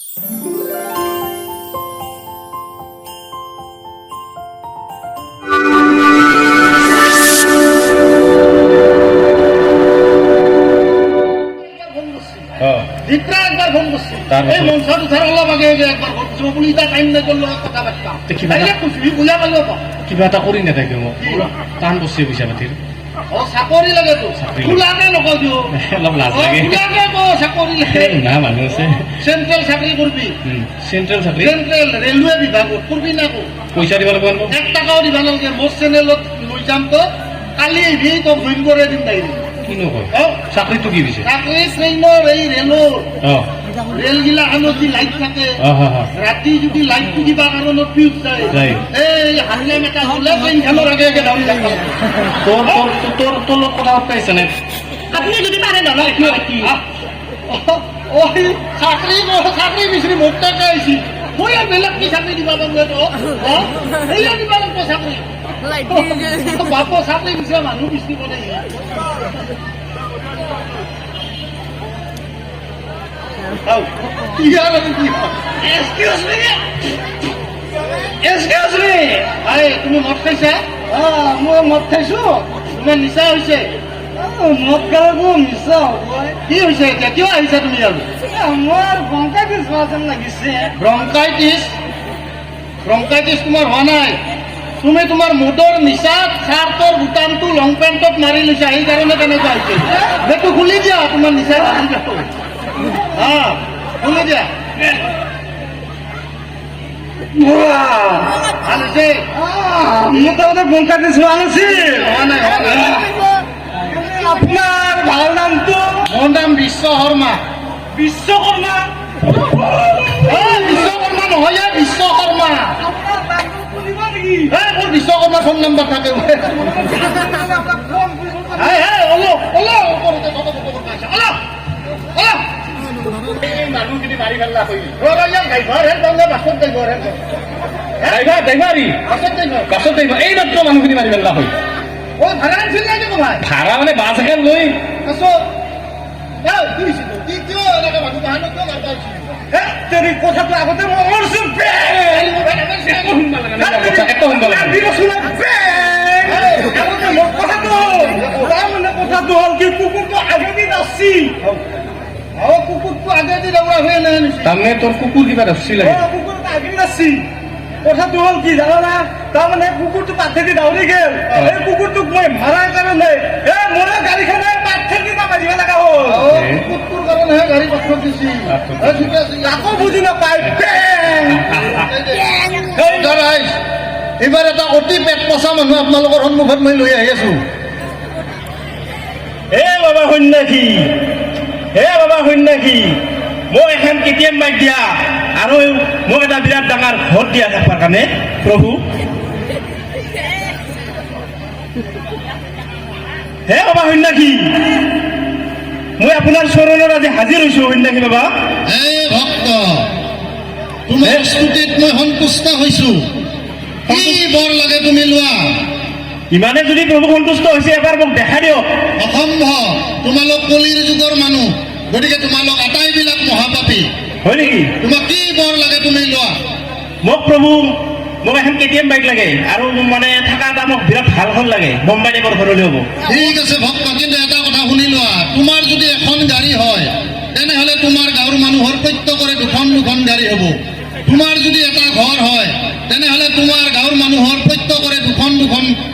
একবার ফোন করছি এই মনসা দুধার অলপ আগে একবার ফোন করছি বলি এটা টাইম নাই করলো কথা বার্তা বুঝা পাইব কিবা এটা কৰি নাথাকে মোক টান বস্তু পইচা পাতিৰ চাকৰি লাগে তো খোলাকে নকওঁ দিও অলপ লাজ লাগে খোলাকে কওঁ চাকৰি লাগে না মানুহ আছে চেন্ট্ৰেল চাকৰি কৰিবি চেন্ট্ৰেল চাকৰি চেন্ট্ৰেল ৰেলৱে বিভাগত কৰিবি না কো পইচা দিব লাগিব 1 টাকাও দিব নালাগে মোৰ চেনেলত লৈ যাম তো কালি আহিবি তো জইন কৰি দিম ডাইৰেক্ট কিনো কয় চাকৰিটো কি দিছে চাকৰি ট্ৰেইনৰ এই ৰেলৰ ৰেলগিলাখনত যি লাইট থাকে ৰাতি যদি লাইটটো কিবা কাৰণত ফিউজ যায় এই হাল্লা মেটা হ'লে ট্ৰেইনখনৰ আগে আগে দাউৰি যাব তোৰ কথা পাতিছে নে আপুনি যদি পাৰে নহয় চাকৰি বিচাৰি মোৰ তাকে আহিছিল মই আৰু বেলেগ কি চাকৰি দিব পাৰো এইয়া দিব লাগিব চাকৰি বাপ চাকৰি বিচাৰা মানুহ বিচাৰিব লাগিব তুমি মদ খাইছা মই মদ খাইছো তোমাৰ নিচা হৈছে মদ খালে নিচা হ'ব কি হৈছে এতিয়া কিয় আহিছা তুমি আৰু মোৰ ব্ৰংকাইটিছ হোৱা যেন লাগিছে ব্ৰংকাইটিছ তোমাৰ হোৱা নাই তুমি তোমাৰ মদৰ নিচাত চাৰ্টৰ বুটামটো লং পেণ্টত মাৰি লৈছা সেইকাৰণে তেনেকুৱা হৈছে সেইটো খুলি দিয়া তোমাৰ নিচা খুলি দিয়া ভাল হৈছে মোৰ তাৰমানে ব্ৰংকাইটিছ হোৱা নাছিল আপোনাৰ ভাল নামটো মোৰ নাম বিশ্ব শৰ্মা বিশ্বকৰ্মা বিশ্বকৰ্মা নহয় বিশ্ব শৰ্মা মোৰ বিশ্বকৰ্মাৰ ফোন নম্বৰ থাকে মানুহখিনি মাৰি পেলা মানুহখিনি মাৰি পেলা হয় ভাড়া আনিছিল ভাড়া মানে বাছ এখন লৈ কথাটো আগতে কথাটো হ'ল কি কুকুৰটো আগেদি নাচি কুকুৰটো আগেদি দৌৰা হৈ নাই তাৰমানে তোৰ কুকুৰ কিবা নাচি লাগে কুকুৰটো আগেদি নাচি কথাটো হ'ল কি জানা না তাৰমানে কুকুৰটো পাঠেদি দাউৰি গেল এই কুকুৰটোক মই মাৰাৰ কাৰণে মোৰে গাড়ীখনে পাঠেদি মাৰিব লগা হ'ল কুকুৰটোৰ কাৰণেহে গাড়ী পাথৰ দিছি আকৌ বুজি নাপায় এইবাৰ এটা অতি পেট পচা মানুহ আপোনালোকৰ সন্মুখত মই লৈ আহি আছো বাবা সন্যাসী মোক এখন কেটিএম বাইক দিয়া আৰু মোক এটা বিৰাট ডাঙৰ ভোট দিয়া থাকবাৰ কাৰণে প্ৰভু বাবা সন্যাসী মই আপোনাৰ চৰণত আজি হাজিৰ হৈছো সন্যাসী বাবা ভক্ত তোমাৰ স্তুতিত মই সন্তুষ্ট হৈছো কি বৰ লাগে তুমি লোৱা ইমানে যদি প্ৰভু সন্তুষ্ট হৈছে এবাৰ মোক দেখাই দিয়ক অসম্ভৱ তোমালোক কলিৰ যুগৰ মানুহ গতিকে তোমালোক আটাইবিলাক মহাপাপী হয় নেকি তোমাক কি বৰ লাগে তুমি লোৱা মোক প্ৰভু মোক এখন কেটিএম বাইক লাগে আৰু মানে থকা এটা মোক বিৰাট ভাল এখন লাগে মুম্বাই টাইপৰ ঘৰলৈ হ'ব ঠিক আছে ভক্ত কিন্তু এটা কথা শুনি লোৱা তোমাৰ যদি এখন গাড়ী হয় তেনেহ'লে তোমাৰ গাঁৱৰ মানুহৰ প্ৰত্যেকৰে দুখন গাড়ী হ'ব তোমাৰ যদি এটা ঘৰ হয় তেনেহ'লে তোমাৰ গাঁৱৰ মানুহৰ প্ৰত্যেকৰে দুখন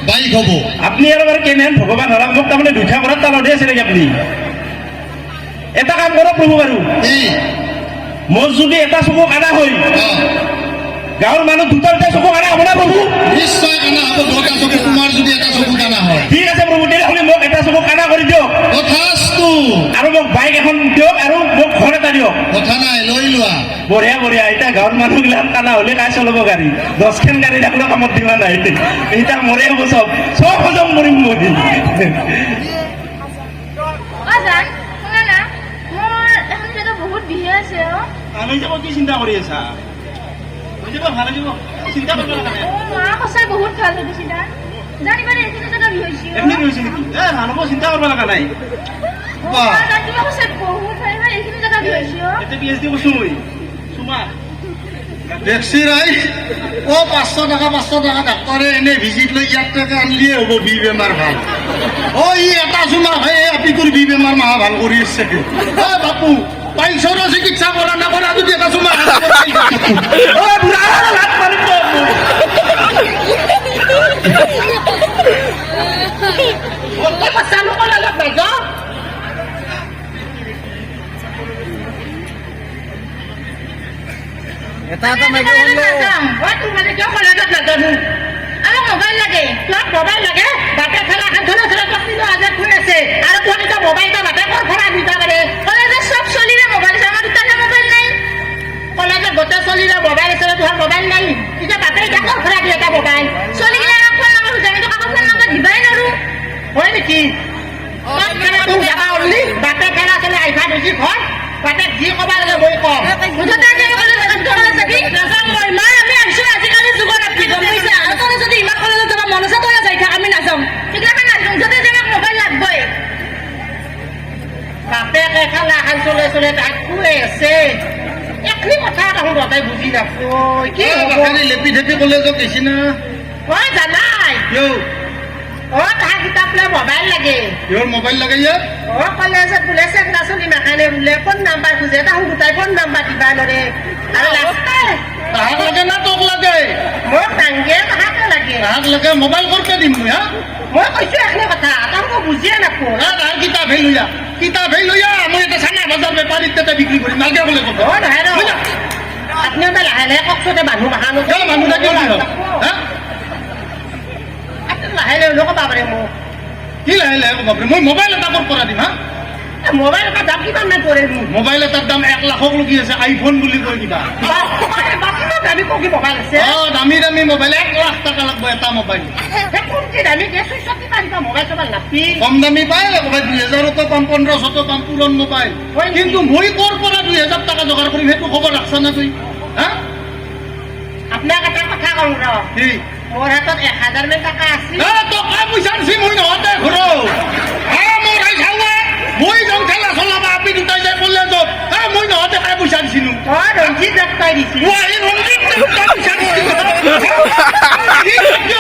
বাইক হ'ব আপুনি আৰু বাৰু কেনেহেন ভগৱান হওক মোক তাৰমানে দুটা ঘৰত তালতে আছে নেকি আপুনি এটা কাম কৰক প্ৰভু বাৰু মোৰ যদি এটা চকু কাণা হয় গাঁৱৰ মানুহ দুটা চকু কাণা হ'ব না প্ৰভু নিশ্চয় কাণা হ'ব দুটা চকু তোমাৰ যদি এটা চকু কাণা হয় ঠিক আছে প্ৰভু তেতিয়াহ'লে মোক এটা চকু কাণা কৰি দিয়ক তথাস্তু আৰু মোক বাইক এখন দিয়ক আৰু মোক ঘৰ এটা দিয়ক কথা নাই লৈ লোৱা বঢ়িয়া এতিয়া গাঁৱৰ মানুহবিলাক কাণা হ'লে কাই চলাব গাড়ী 10খন গাড়ী দেখোন কামত দিবা নাই এতিয়া মৰে হ'ব চব হজম কৰিম মই আমি যাব কি চিন্তা কৰি আছা ভাল যাব চিন্তা কৰিব নালাগে বহুত ভাল হৈছে চিন্তা কৰিব লগা নাই PhD কৰছো মই তোমাৰ দেখছি ৰাই অ 500 টকা ডাক্তৰে এনে ভিজিট লৈ ইয়াত টকা আনলিয়ে হ'ব বি বেমাৰ ভাল অ ই এটা চুমা হয় আপিটোৰ বি বেমাৰ মাহা ভাল কৰি আছে অ বাপু পাইছৰ চিকিৎসা কৰা নকৰা যদি এটা চুমা অ বুঢ়া লাত মাৰিব অ চালু কৰা লাগ নাই যা এটা মাইকে মানে কিয় কলেজত নাজানো আমাক মোবাইল লাগে তোক মোবাইল লাগে বাপে খেলা খেলা আজাদ হৈ আছে আৰু তোক এটা মোবাইলটা বাপে কৰ খেলা দিতা পাৰে কলেজত সব চলিৰে মোবাইল আছে আমাৰ দুটা মোবাইল নাই কলেজত গোটেই চলিৰে মোবাইল আছে তোৰ মোবাইল নাই এতিয়া বাপে এটা কৰ খেলা দিয়ে এটা মোবাইল চলি গিলা আমাক ফোন নম্বৰ জানি তো কাকো ফোন নম্বৰ দিবাই নৰো হয় নেকি তোক জাগা অলি বাপে খেলা খেলা আইভা বেছি ঘৰ বাপে যি কবা লাগে মই কম মুঠতে আজি আজিকালি যুগত আপনি গম পাইছে আৰু তই যদি ইমান কলেজত যাব মন আছে তই যাই থাক আমি নাযাম সেইগিলাকে নাযাম যদি যেন মোবাইল লাগবই বাপেকে খালা খান চলে তাক খুৱে আছে একলি কথা এটা শুন তাই বুজি নাপই কি বাপেৰে লেপি থেপি কলেজত গৈছি না মই জানাই কিয় অ তাহাক কিতাপ লৈ মোবাইল লাগে কিহৰ মোবাইল লাগে ইয়াত অ কলেজত বোলে চেগৰা চলি নাখানে বোলে ফোন নাম্বাৰ খুজে তাহোঁ গোটাই ফোন নাম্বাৰ দিবা নৰে আৰু লাষ্টে তাহাক লাগে না তোক লাগে মোক টাংগে তাহাকে লাগে তাহাক লাগে মোবাইল কৰকে দিম মই হা মই কৈছো এখনে কথা তাহাকো বুজিয়ে নাপো তাহাৰ কিতাপ হে লৈয়া মই এটা চানা বজাৰ বেপাৰীত তাতে বিক্ৰী কৰিম নালগে বোলে ক'ব অ নহয় ৰ আপুনি লাহে লাহে কওকচোন মানুহ মাহানো মানুহ থাকিব হা আপুনি লাহে লাহে নকবা পাৰে মোক কি লাহে লাহে বাপৰে মই মোবাইল এটা ক'ৰ পৰা দিম হা মোবাইল এটা দাম কিমান মান পৰে মোবাইল এটাৰ দাম 1 লাখক লগি আছে আইফোন বুলি কৈ দিবা দামী পকি মোবাইল আছে অ দামী মোবাইল 1 লাখ টকা লাগব এটা মোবাইল কোনটি দামী কে চুইচ কি পাৰিবা মোবাইল চবাইল নাপি কম দামী পাই ক'ৰবাত 2000 পাম 1500 পাম পুৰণ মোবাইল কিন্তু মই ক'ৰ পৰা 2000 টকা যোগাৰ কৰিম সেইটো খবৰ ৰাখছা না তুই হা আপোনাক এটা কথা কওঁ ৰ কি মোৰ হাতত 1000 মান টকা আছিল টকা পইচা দিছি মই নহতে ঘৰ মোৰ আই চালা মই যাওঁ ঠেলা চলাবা আপি দুটাই যায় কলেজত মই নহতে কাই পইচা দিছিলো অ ৰঞ্জিত দত্তই দিছিল ৰঞ্জিত পইচা দিছিল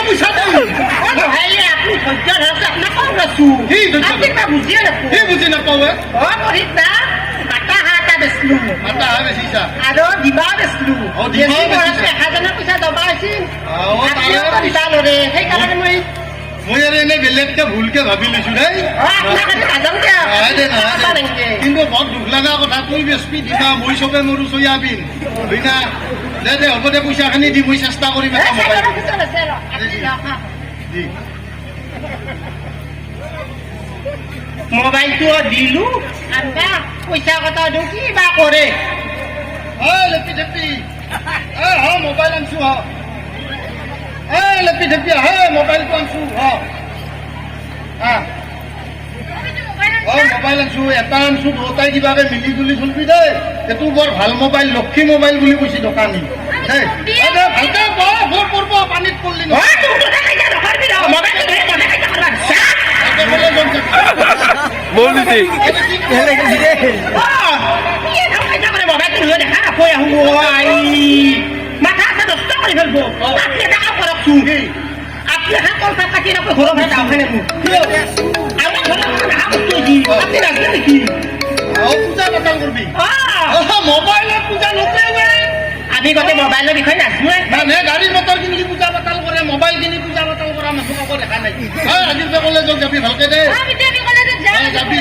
পইচা নহলে আপুনি ধৈৰ্য ধৰক আপোনাক কওঁ ৰচো কি ধৈৰ্য আপুনি কিবা বুজিয়ে নাপো কি বুজি নাপাওঁ অ মৰিত না বাটা হাঁহ এটা বেচলো মাতা হা বেচিছা আৰু দিবা বেচলো অ, দিবাও বেচিছা। 1000 পইচা দবা আছিল অ, আপুনিও তাৰে- দিবা নৰে সেইকাৰণে মই আৰু এনে বেলেগকে ভুলকে ভাবি লৈছো দেই অ আপোনাক আমি নাযাওঁ দিয়া নহয় দে, নহয় দে। নেকি কিন্তু বৰ দুখ লগা কথা তুই বেচবি দিবা মই চবে মোৰো চয়াবিন হয় না দে হ'ব দে পইচাখিনি দি মই চেষ্টা কৰিম এটা মোবাইল দি মোবাইলটো দিলো আৰু পইচা কথা দিওঁ কিবা কৰে লেপি থেপি মোবাইল আনছো লেপি থেপি মোবাইলটো আনছো মোবাইল আনছো এটা আনছো দুটাই কিবাকে মিলি জুলি চলবি দেই এইটো বৰ ভাল মোবাইল লক্ষী মোবাইল বুলি কৈছে দোকানী দেই ভালকে ভোট পৰব পানীত পৰলি নহয় বল দিছি মাথা আছে দস্ত কৰি ফেলব আপনি এটা কাম কৰকচোন আপনি এখন কলকাতা কাটি নকৰি ঘৰৰ ভাই দাওখানে আমাৰ ঘৰত নাহা বস্তু দি আপনি নাজানে নেকি পূজা বাতাল কৰবি অ মোবাইলত পূজা নকৰে আমি গোটেই মোবাইলৰ বিষয়ে নাজানোৱে মানুহে গাড়ী মটৰ কিনি পূজা পাতাল কৰে মোবাইল কিনি পূজা পাতাল কৰা মানুহ আকৌ দেখা নাই আজিৰ পৰা কলেজত যাবি ভালকে দে আমি কলেজত যাবি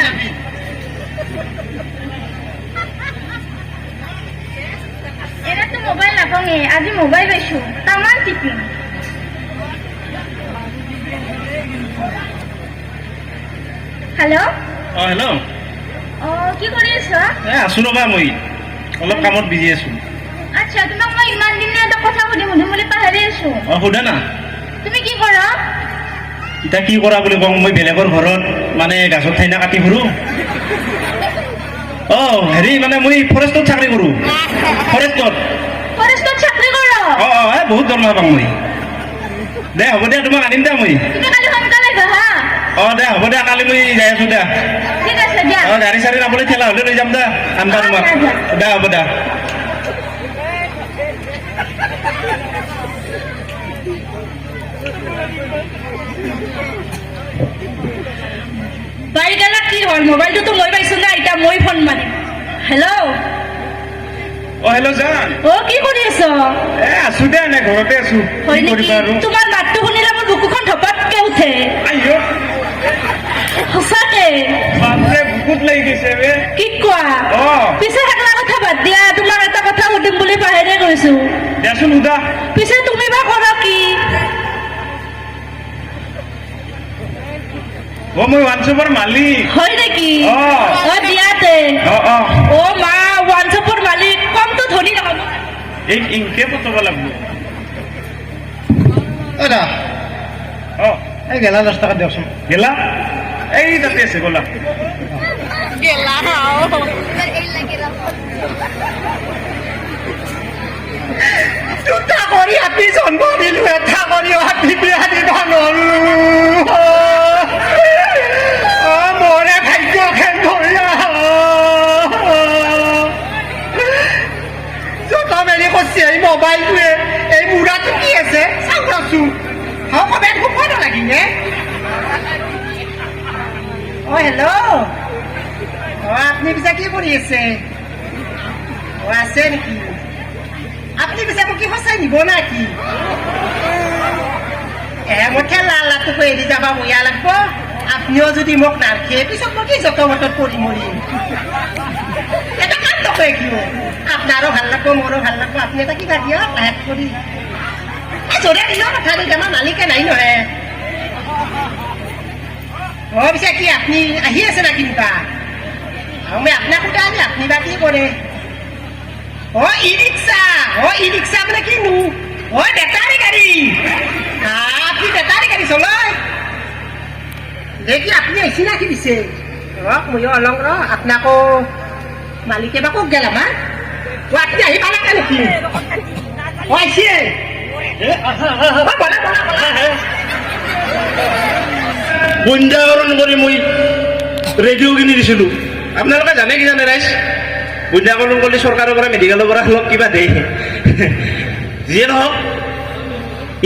এটাতো মোবাইল নাপাওঁগে আজি মোবাইল পাইছো তামান টিপিম হেল্ল' হেল্ল' অ কি কৰি আছ আছো ৰ'বা মই অলপ কামত বিজি আছো আচ্ছা তোমাক মই ইমান দিনে এটা কথা সুধিম বুলি পাহৰি আছো সোধা না তুমি কি কৰা এতিয়া কি কৰা বুলি কওঁ মই বেলেগৰ ঘৰত মানে গাছৰ ঠাইনা কাটি ফুৰো হেৰি মানে মই ফৰেষ্টত চাকৰি কৰোঁ ফৰেষ্টত চাকৰি কৰ বহুত দৰমহা পাওঁ মই দে হ'ব দিয়া তোমাক আনিম দে মই তুমি কালি সোনকালে যাবা দে হ'ব দিয়া কালি মই যাই আছো দে ঠিক আছে দিয়া গাড়ী চাড়ী নাপালে ঠেলা হ'লে লৈ যাম দে আনবা তোমাক দে হ'ব দে বাইগালা কি হল মোবাইলটোতো মই পাইছো না এতিয়া মই ফোন মাৰিম হেল্ল' অ হেল্ল' জান অ কি কৰি আছ এ আছো দে এনে ঘৰতে আছো হয় কি নেকি কৰিবা আৰু তোমাৰ মাতটো শুনিলে মোৰ বুকুখন ধপাতকে উঠে আইও সঁচাকে বাপৰে বুকুত লাগি গৈছে বে কি কোৱা অ পিছে সেইগলা কথা বাদ দিয়া তোমাক এটা কথা সুধিম বুলি পাহৰিয়ে গৈছো দেচোন উদা পিছে তুমি বা কৰা কি অ মই হোৱাটছএপৰ মালিক হয় নেকি অ। অ দিয়াতে অ অ অ মা হোৱাটছএপৰ মালিক কমটো ধনী নহব এই ইনকে পতাব লাগব দাদা অ এই গেলা 10 টাকা দিয়কচোন গেলা এই তাতে আছে গলা দুটা কৰি আপনি জন্ম দিলো এটা কৰি আপনি বিয়া দিব নোৱাৰো মৰে ভাগ্য খেন ধৰিয়া যত মেলি কৈছে এই মোবাইলটোৱে এই বুঢ়াটো কি আছে চাওঁ ৰচোন কবে খুব নালাগি নে অ হেল্ল' অ আপুনি পিছে কি কৰি আছে অ আছে নেকি আপনি পিছে মোক কি সঁচাই নিব না কি মই খেলা লাটুকো এৰি যাবা ময়া লাগব আপনিও যদি মোক নাৰখে পিছত মই কি যত বতত পৰি মৰিম এটা কাম নকৰে কিয় আপোনাৰো ভাল লাগব মোৰো ভাল লাগব আপুনি এটা কিবা দিয়ক লাহেক কৰি জোৰে দিলেও কথা নেকি আমাৰ মালিকে নাই নহয় অ পিছে কি আপনি আহি আছে না কিনিবা মই আপোনাক সোধা আমি আপনি বা কি কৰে অ ই ৰিক্সা মানে কিনো অ বেটাৰী গাড়ী আপনি বেটাৰী গাড়ী চলয় দেখি আপনি আহিছি না কি দিছে ময়ো অলং আপোনাকো মালিকে বা ক'ত গেল আমাৰ আপনি আহি পালাকে নেকি অ আহিছে বন্যাকৰণ কৰি মই ৰেডিঅ' কিনি দিছিলোঁ আপোনালোকে জানে কি জানে ৰাইজ বন্যাকৰণ কৰি চৰকাৰৰ পৰা মেডিকেলৰ পৰা অলপ কিবা দিয়ে যিয়ে নহওক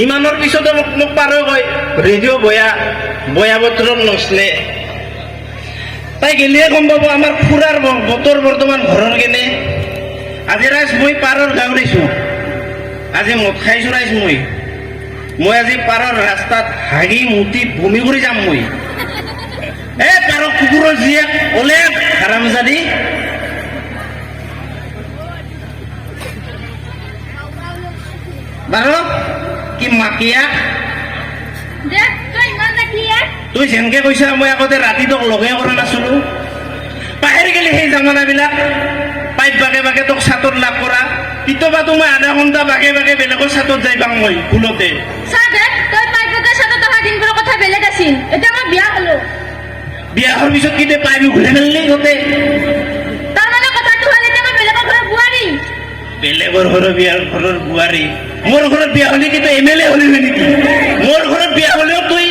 ইমানৰ পিছতো মোক পাৰ হৈ কয় ৰেডিঅ' বয়া বতৰত নচলে তাই গেলিয়ে গম পাব আমাৰ ফুৰাৰ বতৰ বৰ্তমান ঘৰৰ কেনে আজি ৰাইজ মই পাৰৰ গাঁৱৰিছোঁ আজি মদ খাইছোঁ ৰাইজ মই আজি পাৰৰ ৰাস্তাত হাগি মুতি বমি কৰি যাম মই এ পাৰ কুকুৰৰ জীয়েক ওলে হাৰামজাদি বাৰু কি মাকিয়া দে তই ইমান ৰাখি তুই যেনকে কৈছা মই আগতে ৰাতি তোক লগে কৰা নাছিলো পাহেৰি গেলি সেই জামানাবিলাক পাইপ বাগে বাগে তোক চাটত লাভ কৰা কেতিয়াবাতো মই আধা ঘণ্টা বাগে বাগে বেলেগৰ চাটত যাই পাওঁ মই ভুলতে চাহ দে তই পাইপতে চাদত অহা দিনবোৰৰ কথা বেলেগ আছিল এতিয়া মই বিয়া হলো বিয়া হোৱাৰ পিছত কেতিয়া পাইপি ঘূৰাই মেলিলি গোটে তাৰমানে কথাটো হ'ল এতিয়া মই বেলেগৰ ঘৰৰ বোৱাৰী বেলেগৰ ঘৰৰ বোৱাৰী মোৰ ঘৰত বিয়া হ'লে কিন্তু MLA হ'লি হয় নেকি মোৰ ঘৰত বিয়া হ'লেও তুই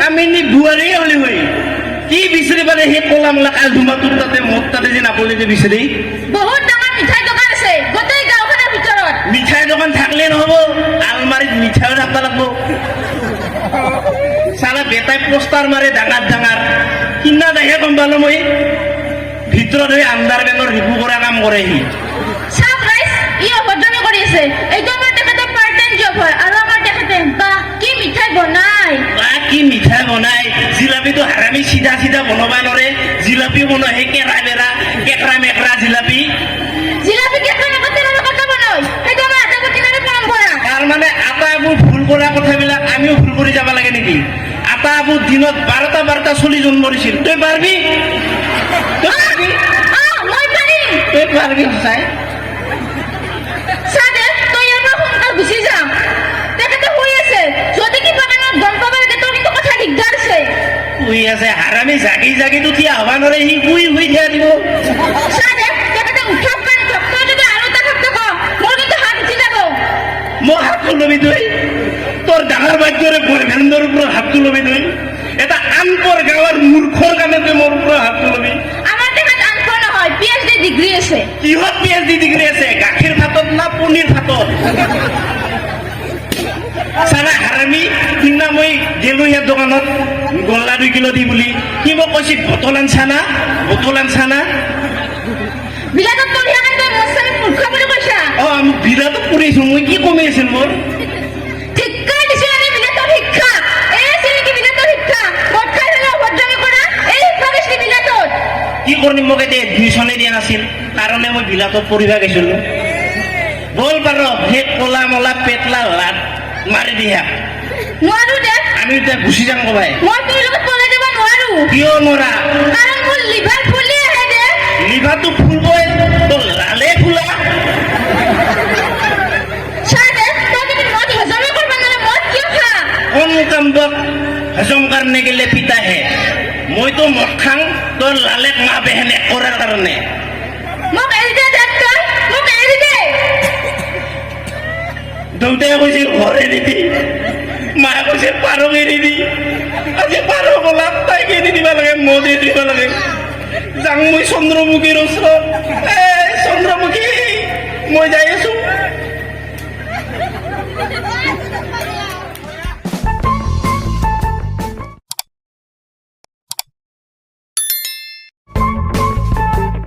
কামিনী বোৱাৰীয়ে হ'লি হয় কি বিচাৰি পালে সেই কলা মলা কাল ধুমাটোৰ তাতে মোৰ তাতে যে নাপলি যে বিচাৰি বহুত ডাঙৰ মিঠাই দোকান আছে গোটেই গাঁওখনৰ ভিতৰত মিঠাই দোকান থাকলে নহব আলমাৰীত মিঠাইও থাকব লাগব চালা বেটাই পোষ্টাৰ মাৰে ডাঙৰ কিনা দেখে গম পালো মই ভিতৰত হৈ আণ্ডাৰ বেনৰ ৰিপু কৰা কাম কৰে সি চাওক ৰাইজ ই অভদ্ৰামি কৰি আছে এইটো আমাৰ তেখেতৰ পাৰ্ট টাইম জব হয় আৰু আমাৰ তেখেতে বা কি মিঠাই বনাই বা কি মিঠাই বনাই জিলাপিটো হাৰামি চিধা বনাব নোৱাৰে জিলাপি বনাই সেই কেকৰা মেকৰা জিলাপি জিলাপি কেঁচা মেকতে কথা বনাই সেইটো আমাৰ আটা বটিনাৰে পৰম্পৰা তাৰমানে আটা এইবোৰ ভুল কৰা কথাবিলাক আমিও ভুল কৰি যাব লাগে নেকি আটা এইবোৰ দিনত 12টা চলি জন্ম দিছিল তই পাৰিবি মই পাৰিম তই পাৰিবি সঁচাই চাহ দে তই ইয়াৰ পৰা সোনকালে গুচি যাম তেখেতে শুই আছে যদি কিবা কাৰণত গম পাব লাগে তোৰ কিন্তু কথা দিগদাৰ আছে শুই আছে হাৰামি জাগি উঠি আহ্বা নোৱাৰে সি শুই থিয়া দিব চাহ দে তেখেতে উঠক বা নুঠক তই যদি আৰু এটা শব্দ কওঁ মোৰ কিন্তু হাত উঠি যাব মোৰ হাতটো ল'বি তই তোৰ ডাঙৰ বাদ্যৰে বয়ভেণ্ডৰ ওপৰত হাতটো ল'বি তই এটা আনপৰ গাঁৱৰ মূৰ্খৰ কাৰণে তই মোৰ ওপৰত হাতটো ল'বি আমাৰ তেখেত আনফৰ নহয় PhD ডিগ্ৰী আছে কিহত PhD ডিগ্ৰী আছে গাখীৰ ভাতত না পনীৰ ভাতত চানা হাৰামি সিদিনা মই গেলো ইয়াৰ দোকানত গল্লা 2 কিলো দি বুলি কি মোক কৈছে বটল আন চানা বিলাতত পঢ়ি আনি তই মোৰ স্বামীক মূৰ্খ বুলি কৈছা মোক বিৰাটত পৰিছো মই কি কমি আছিল মোৰ শিক্ষা দিছে আমি বিলাতৰ শিক্ষা এই আছিল নেকি বিলাতৰ শিক্ষা মদ খাই পেলাই অভদ্ৰামি কৰা এই শিক্ষা দিছে বিলাতত কি কৰিম মোক এতিয়া এডমিশ্যনে দিয়া নাছিল কাৰণে মই বিলাতত পঢ়িব গৈছিলো বল পাৰ সেই কলা মলা পেটলা লাট মাৰি দিয়া নোৱাৰো দে আমি এতিয়া গুচি যাম কবাই মই তোৰ লগত পলাই যাব নোৱাৰো কিয় নৰা কাৰণ মোৰ লিভাৰ ফুলি আহে দে লিভাৰটো ফুলবই তোৰ লালে ফুলা চাহ দে তই যদি মদ হজমে কৰিব নোৱাৰে মদ কিয় খা কোন কামবক হজম কাৰণে গেলে পিতাহে মইতো মদ খাং তোৰ লালেক মা বেহেনে কৰাৰ কাৰণে মোক এৰি দে দেখ তই মোক এৰি দে দেউতাই কৈছিল ঘৰ এৰি দি মায়ে কৈছে পাৰক এৰি দি আজি পাৰ গলাক তাইক এৰি দিব লাগে মদ এৰি দিব লাগে যাং মই চন্দ্ৰমুখীৰ ওচৰত